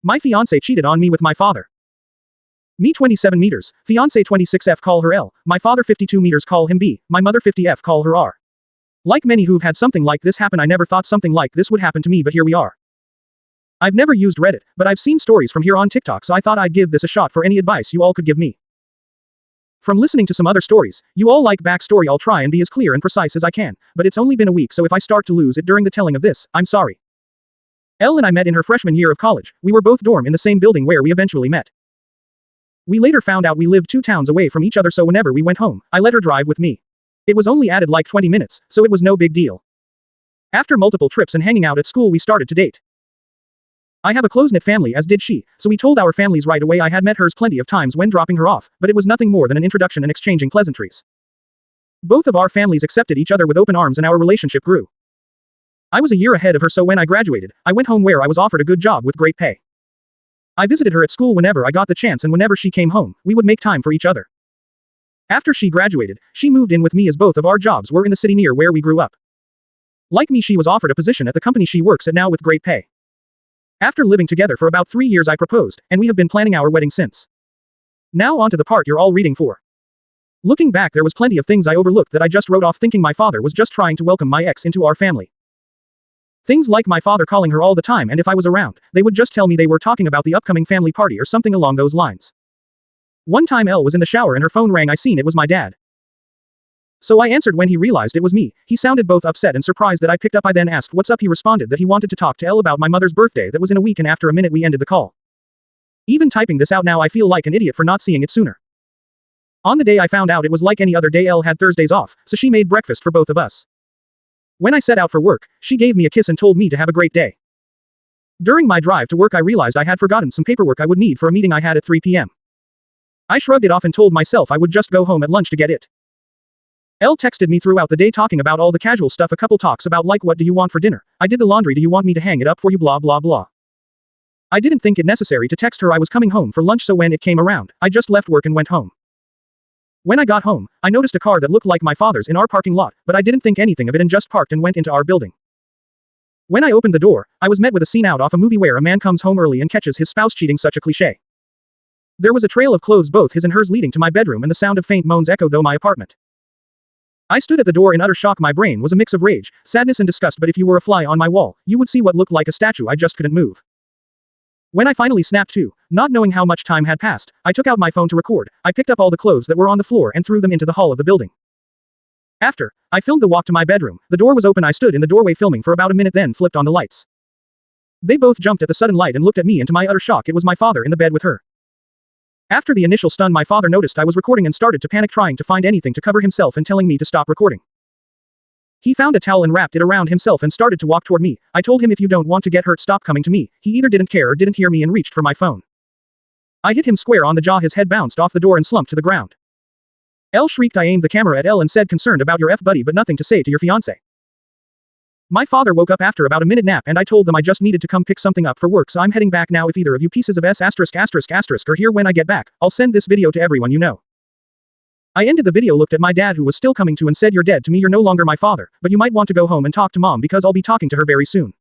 My fiance cheated on me with my father. Me 27 meters, fiance 26F call her L, my father 52 meters call him B, my mother 50F call her R. Like many who've had something like this happen, I never thought something like this would happen to me, but here we are. I've never used Reddit, but I've seen stories from here on TikTok, so I thought I'd give this a shot for any advice you all could give me. From listening to some other stories, you all like backstory. I'll try and be as clear and precise as I can, but it's only been a week, so if I start to lose it during the telling of this, I'm sorry. Elle and I met in her freshman year of college. We were both dorm in the same building where we eventually met. We later found out we lived 2 towns away from each other, so whenever we went home, I let her drive with me. It was only added like 20 minutes, so it was no big deal. After multiple trips and hanging out at school, we started to date. I have a close-knit family, as did she, so we told our families right away. I had met hers plenty of times when dropping her off, but it was nothing more than an introduction and exchanging pleasantries. Both of our families accepted each other with open arms and our relationship grew. I was a year ahead of her, so when I graduated, I went home where I was offered a good job with great pay. I visited her at school whenever I got the chance, and whenever she came home, we would make time for each other. After she graduated, she moved in with me as both of our jobs were in the city near where we grew up. Like me, she was offered a position at the company she works at now with great pay. After living together for about 3 years, I proposed, and we have been planning our wedding since. Now on to the part you're all reading for. Looking back, there was plenty of things I overlooked that I just wrote off, thinking my father was just trying to welcome my ex into our family. Things like my father calling her all the time, and if I was around, they would just tell me they were talking about the upcoming family party or something along those lines. One time Elle was in the shower and her phone rang. I seen it was my dad. So I answered. When he realized it was me, he sounded both upset and surprised that I picked up. I then asked what's up. He responded that he wanted to talk to Elle about my mother's birthday that was in a week, and after a minute we ended the call. Even typing this out now, I feel like an idiot for not seeing it sooner. On the day I found out, it was like any other day. Elle had Thursdays off, so she made breakfast for both of us. When I set out for work, she gave me a kiss and told me to have a great day. During my drive to work, I realized I had forgotten some paperwork I would need for a meeting I had at 3 p.m. I shrugged it off and told myself I would just go home at lunch to get it. Elle texted me throughout the day talking about all the casual stuff, a couple talks about like what do you want for dinner, I did the laundry, do you want me to hang it up for you, blah blah blah. I didn't think it necessary to text her I was coming home for lunch, so when it came around, I just left work and went home. When I got home, I noticed a car that looked like my father's in our parking lot, but I didn't think anything of it and just parked and went into our building. When I opened the door, I was met with a scene out of a movie where a man comes home early and catches his spouse cheating, such a cliché. There was a trail of clothes, both his and hers, leading to my bedroom, and the sound of faint moans echoed through my apartment. I stood at the door in utter shock. My brain was a mix of rage, sadness and disgust, but if you were a fly on my wall, you would see what looked like a statue. I just couldn't move. When I finally snapped to, not knowing how much time had passed, I took out my phone to record. I picked up all the clothes that were on the floor and threw them into the hall of the building. After, I filmed the walk to my bedroom. The door was open. I stood in the doorway filming for about a minute, then flipped on the lights. They both jumped at the sudden light and looked at me, and to my utter shock, it was my father in the bed with her. After the initial stun, my father noticed I was recording and started to panic, trying to find anything to cover himself and telling me to stop recording. He found a towel and wrapped it around himself and started to walk toward me. I told him if you don't want to get hurt, stop coming to me. He either didn't care or didn't hear me and reached for my phone. I hit him square on the jaw. His head bounced off the door and slumped to the ground. Elle shrieked. I aimed the camera at Elle and said, concerned about your buddy, but nothing to say to your fiancé. My father woke up after about a minute nap, and I told them I just needed to come pick something up for work, so I'm heading back now. If either of you pieces of S***** are here when I get back, I'll send this video to everyone you know. I ended the video, looked at my dad who was still coming to, and said, you're dead to me. You're no longer my father, but you might want to go home and talk to mom because I'll be talking to her very soon.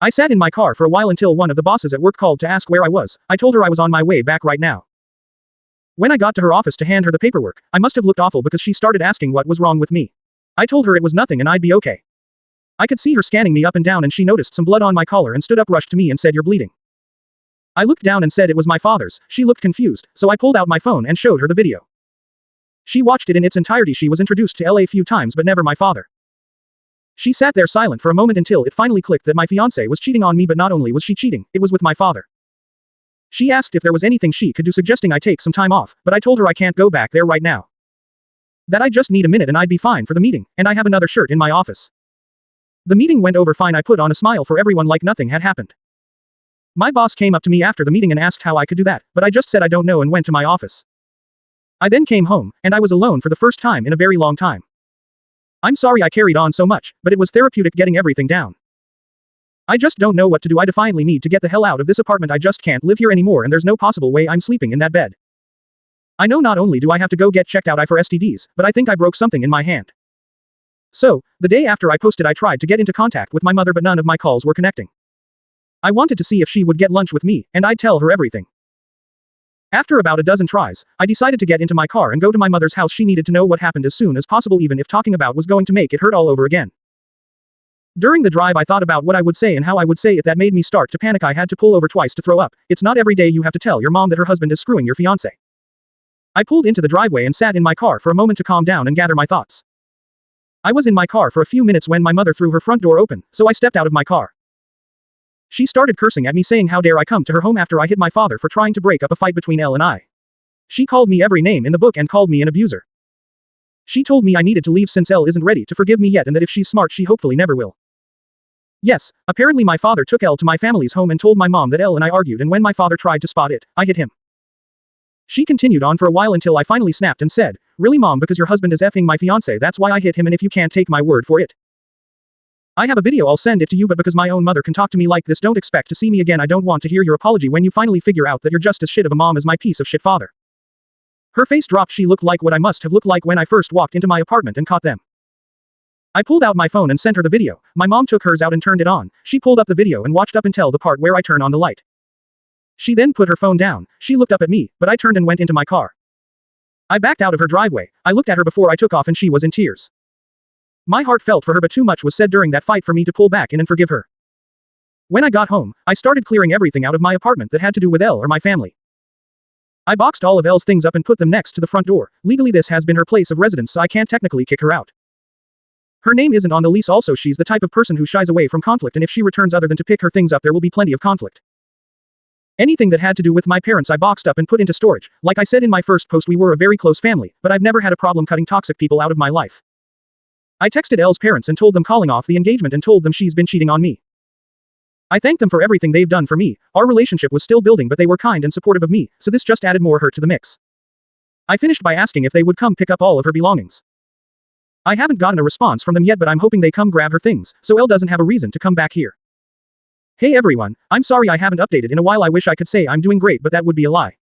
I sat in my car for a while until one of the bosses at work called to ask where I was. I told her I was on my way back right now. When I got to her office to hand her the paperwork, I must have looked awful because she started asking what was wrong with me. I told her it was nothing and I'd be okay. I could see her scanning me up and down, and she noticed some blood on my collar and stood up, rushed to me and said, you're bleeding. I looked down and said it was my father's. She looked confused, so I pulled out my phone and showed her the video. She watched it in its entirety. She was introduced to Elle a few times but never my father. She sat there silent for a moment until it finally clicked that my fiancé was cheating on me, but not only was she cheating, it was with my father. She asked if there was anything she could do, suggesting I take some time off, but I told her I can't go back there right now. That I just need a minute and I'd be fine for the meeting, and I have another shirt in my office. The meeting went over fine. I put on a smile for everyone like nothing had happened. My boss came up to me after the meeting and asked how I could do that, but I just said I don't know and went to my office. I then came home, and I was alone for the first time in a very long time. I'm sorry I carried on so much, but it was therapeutic getting everything down. I just don't know what to do. I definitely need to get the hell out of this apartment. I just can't live here anymore, and there's no possible way I'm sleeping in that bed. I know not only do I have to go get checked out for STDs, but I think I broke something in my hand. So, the day after I posted, I tried to get into contact with my mother, but none of my calls were connecting. I wanted to see if she would get lunch with me, and I'd tell her everything. After about a dozen tries, I decided to get into my car and go to my mother's house. She needed to know what happened as soon as possible, even if talking about was going to make it hurt all over again. During the drive I thought about what I would say and how I would say it. That made me start to panic. I had to pull over twice to throw up. It's not every day you have to tell your mom that her husband is screwing your fiancé. I pulled into the driveway and sat in my car for a moment to calm down and gather my thoughts. I was in my car for a few minutes when my mother threw her front door open, so I stepped out of my car. She started cursing at me, saying how dare I come to her home after I hit my father for trying to break up a fight between Elle and I. She called me every name in the book and called me an abuser. She told me I needed to leave since Elle isn't ready to forgive me yet, and that if she's smart she hopefully never will. Yes, apparently my father took Elle to my family's home and told my mom that Elle and I argued, and when my father tried to spot it, I hit him. She continued on for a while until I finally snapped and said, "Really, Mom, because your husband is effing my fiancé, that's why I hit him, and if you can't take my word for it. I have a video, I'll send it to you, but because my own mother can talk to me like this, don't expect to see me again. I don't want to hear your apology when you finally figure out that you're just as shit of a mom as my piece of shit father." Her face dropped. She looked like what I must have looked like when I first walked into my apartment and caught them. I pulled out my phone and sent her the video. My mom took hers out and turned it on. She pulled up the video and watched up until the part where I turn on the light. She then put her phone down. She looked up at me, but I turned and went into my car. I backed out of her driveway. I looked at her before I took off and she was in tears. My heart felt for her, but too much was said during that fight for me to pull back in and forgive her. When I got home, I started clearing everything out of my apartment that had to do with Elle or my family. I boxed all of Elle's things up and put them next to the front door. Legally this has been her place of residence, so I can't technically kick her out. Her name isn't on the lease. Also, she's the type of person who shies away from conflict, and if she returns other than to pick her things up there will be plenty of conflict. Anything that had to do with my parents I boxed up and put into storage. Like I said in my first post, we were a very close family, but I've never had a problem cutting toxic people out of my life. I texted Elle's parents and told them calling off the engagement and told them she's been cheating on me. I thanked them for everything they've done for me. Our relationship was still building, but they were kind and supportive of me, so this just added more hurt to the mix. I finished by asking if they would come pick up all of her belongings. I haven't gotten a response from them yet, but I'm hoping they come grab her things, so Elle doesn't have a reason to come back here. Hey everyone, I'm sorry I haven't updated in a while. I wish I could say I'm doing great, but that would be a lie.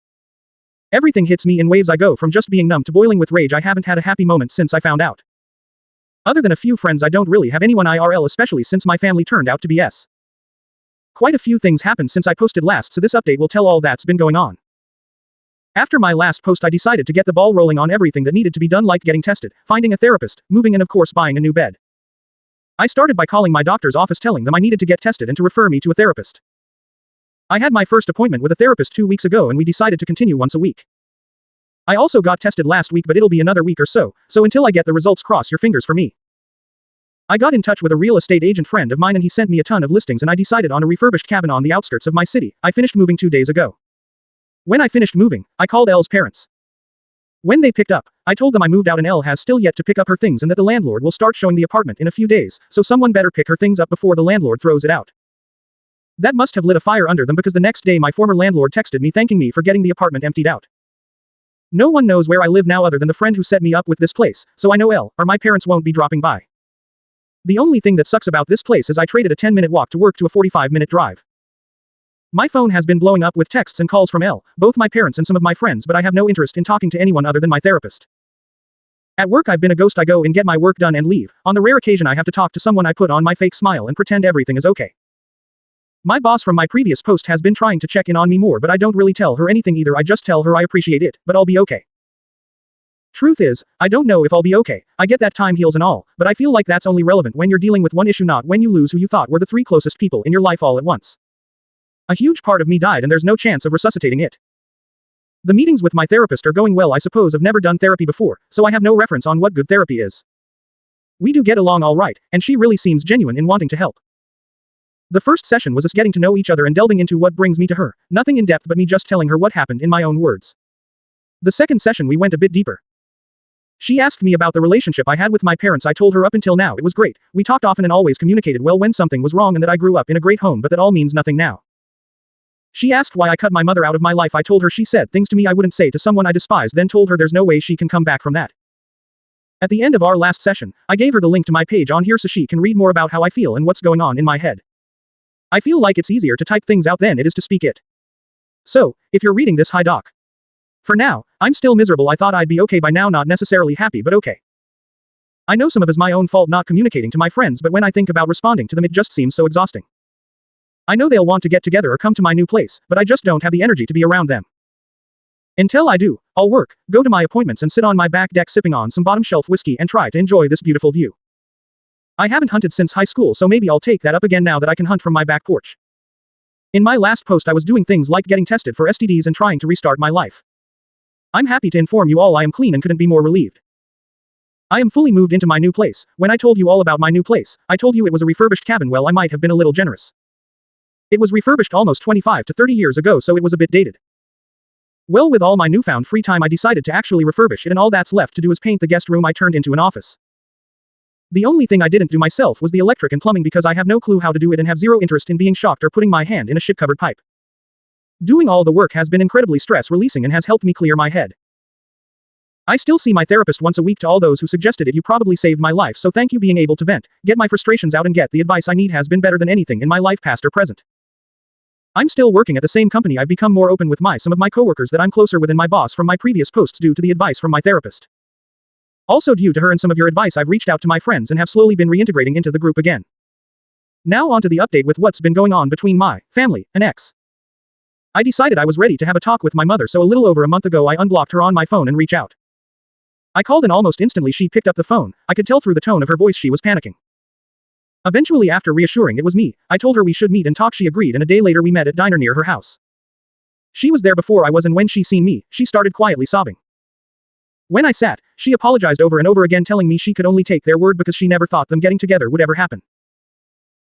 Everything hits me in waves. I go from just being numb to boiling with rage. I haven't had a happy moment since I found out. Other than a few friends, I don't really have anyone IRL, especially since my family turned out to be S. Quite a few things happened since I posted last, so this update will tell all that's been going on. After my last post, I decided to get the ball rolling on everything that needed to be done, like getting tested, finding a therapist, moving, and of course buying a new bed. I started by calling my doctor's office telling them I needed to get tested and to refer me to a therapist. I had my first appointment with a therapist 2 weeks ago and we decided to continue once a week. I also got tested last week, but it'll be another week or so until I get the results, cross your fingers for me. I got in touch with a real estate agent friend of mine and he sent me a ton of listings and I decided on a refurbished cabin on the outskirts of my city. I finished moving 2 days ago. When I finished moving, I called Elle's parents. When they picked up, I told them I moved out and Elle has still yet to pick up her things and that the landlord will start showing the apartment in a few days, so someone better pick her things up before the landlord throws it out. That must have lit a fire under them because the next day my former landlord texted me thanking me for getting the apartment emptied out. No one knows where I live now other than the friend who set me up with this place, so I know Elle or my parents won't be dropping by. The only thing that sucks about this place is I traded a 10-minute walk to work to a 45-minute drive. My phone has been blowing up with texts and calls from Elle, both my parents and some of my friends, but I have no interest in talking to anyone other than my therapist. At work I've been a ghost. I go in, get my work done and leave. On the rare occasion I have to talk to someone, I put on my fake smile and pretend everything is okay. My boss from my previous post has been trying to check in on me more, but I don't really tell her anything either. I just tell her I appreciate it, but I'll be okay. Truth is, I don't know if I'll be okay. I get that time heals and all, but I feel like that's only relevant when you're dealing with one issue, not when you lose who you thought were the 3 closest people in your life all at once. A huge part of me died and there's no chance of resuscitating it. The meetings with my therapist are going well. I suppose I've never done therapy before, so I have no reference on what good therapy is. We do get along all right, and she really seems genuine in wanting to help. The first session was us getting to know each other and delving into what brings me to her, nothing in depth but me just telling her what happened in my own words. The second session we went a bit deeper. She asked me about the relationship I had with my parents. I told her up until now it was great. We talked often and always communicated well when something was wrong and that I grew up in a great home, but that all means nothing now. She asked why I cut my mother out of my life. I told her she said things to me I wouldn't say to someone I despised, then told her there's no way she can come back from that. At the end of our last session, I gave her the link to my page on here so she can read more about how I feel and what's going on in my head. I feel like it's easier to type things out than it is to speak it. So, if you're reading this, hi doc. For now, I'm still miserable. I thought I'd be okay by now, not necessarily happy, but okay. I know some of it's my own fault not communicating to my friends, but when I think about responding to them it just seems so exhausting. I know they'll want to get together or come to my new place, but I just don't have the energy to be around them. Until I do, I'll work, go to my appointments and sit on my back deck sipping on some bottom shelf whiskey and try to enjoy this beautiful view. I haven't hunted since high school, so maybe I'll take that up again now that I can hunt from my back porch. In my last post I was doing things like getting tested for STDs and trying to restart my life. I'm happy to inform you all I am clean and couldn't be more relieved. I am fully moved into my new place. When I told you all about my new place, I told you it was a refurbished cabin. Well, I might have been a little generous. It was refurbished almost 25 to 30 years ago, so it was a bit dated. Well, with all my newfound free time I decided to actually refurbish it, and all that's left to do is paint the guest room I turned into an office. The only thing I didn't do myself was the electric and plumbing because I have no clue how to do it and have zero interest in being shocked or putting my hand in a shit-covered pipe. Doing all the work has been incredibly stress-releasing and has helped me clear my head. I still see my therapist once a week. To all those who suggested it, you probably saved my life, so thank you. Being able to vent, get my frustrations out and get the advice I need has been better than anything in my life past or present. I'm still working at the same company. I've become more open with some of my coworkers that I'm closer with than my boss from my previous posts due to the advice from my therapist. Also due to her and some of your advice I've reached out to my friends and have slowly been reintegrating into the group again. Now on to the update with what's been going on between my family and ex. I decided I was ready to have a talk with my mother, so a little over a month ago I unblocked her on my phone and reached out. I called and almost instantly she picked up the phone. I could tell through the tone of her voice she was panicking. Eventually, after reassuring it was me, I told her we should meet and talk. She agreed, and a day later we met at diner near her house. She was there before I was, and when she seen me, she started quietly sobbing. When I sat, she apologized over and over again, telling me she could only take their word because she never thought them getting together would ever happen.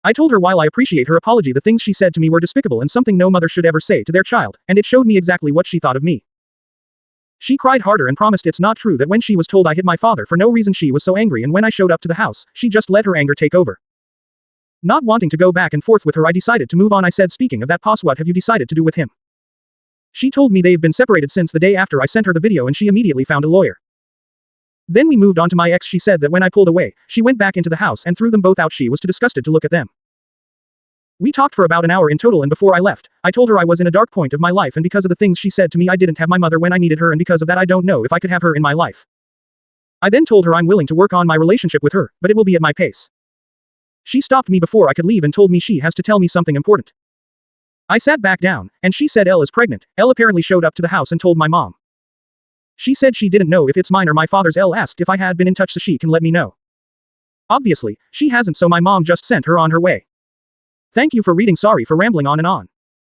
I told her while I appreciate her apology, the things she said to me were despicable and something no mother should ever say to their child, and it showed me exactly what she thought of me. She cried harder and promised it's not true that when she was told I hit my father for no reason she was so angry, and when I showed up to the house, she just let her anger take over. Not wanting to go back and forth with her, I decided to move on. I said, speaking of that, boss, what have you decided to do with him? She told me they've been separated since the day after I sent her the video, and she immediately found a lawyer. Then we moved on to my ex. She said that when I pulled away, she went back into the house and threw them both out. She was too disgusted to look at them. We talked for about an hour in total, and before I left, I told her I was in a dark point of my life, and because of the things she said to me I didn't have my mother when I needed her, and because of that I don't know if I could have her in my life. I then told her I'm willing to work on my relationship with her, but it will be at my pace. She stopped me before I could leave and told me she has to tell me something important. I sat back down, and she said Elle is pregnant. Elle apparently showed up to the house and told my mom. She said she didn't know if it's mine or my father's. Elle asked if I had been in touch so she can let me know. Obviously, she hasn't, so my mom just sent her on her way. Thank you for reading. Sorry for rambling on and on.